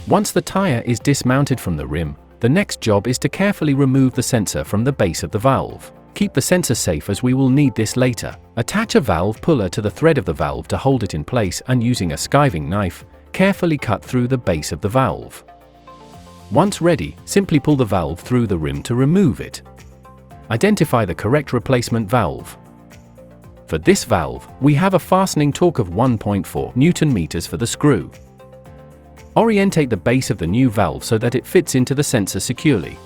Once the tire is dismounted from the rim, the next job is to carefully remove the sensor from the base of the valve. Keep the sensor safe as we will need this later. Attach a valve puller to the thread of the valve to hold it in place, and using a skiving knife, carefully cut through the base of the valve. Once ready, simply pull the valve through the rim to remove it. Identify the correct replacement valve. For this valve, we have a fastening torque of 1.4 Nm for the screw. Orientate the base of the new valve so that it fits into the sensor securely.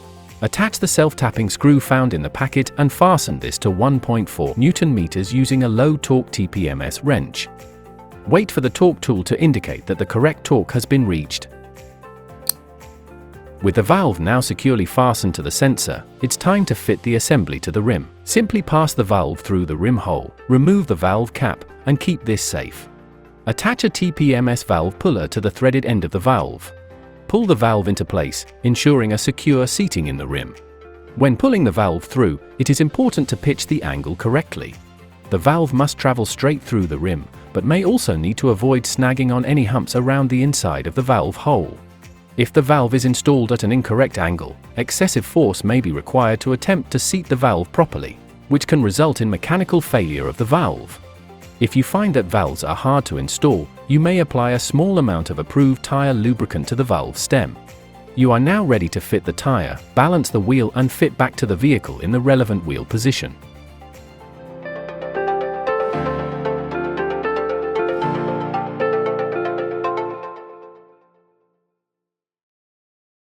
Attach the self-tapping screw found in the packet and fasten this to 1.4 Nm using a low-torque TPMS wrench. Wait for the torque tool to indicate that the correct torque has been reached. With the valve now securely fastened to the sensor, it's time to fit the assembly to the rim. Simply pass the valve through the rim hole, remove the valve cap, and keep this safe. Attach a TPMS valve puller to the threaded end of the valve. Pull the valve into place, ensuring a secure seating in the rim. When pulling the valve through, it is important to pitch the angle correctly. The valve must travel straight through the rim, but may also need to avoid snagging on any humps around the inside of the valve hole. If the valve is installed at an incorrect angle, excessive force may be required to attempt to seat the valve properly, which can result in mechanical failure of the valve. If you find that valves are hard to install, you may apply a small amount of approved tire lubricant to the valve stem. You are now ready to fit the tire, balance the wheel and fit back to the vehicle in the relevant wheel position.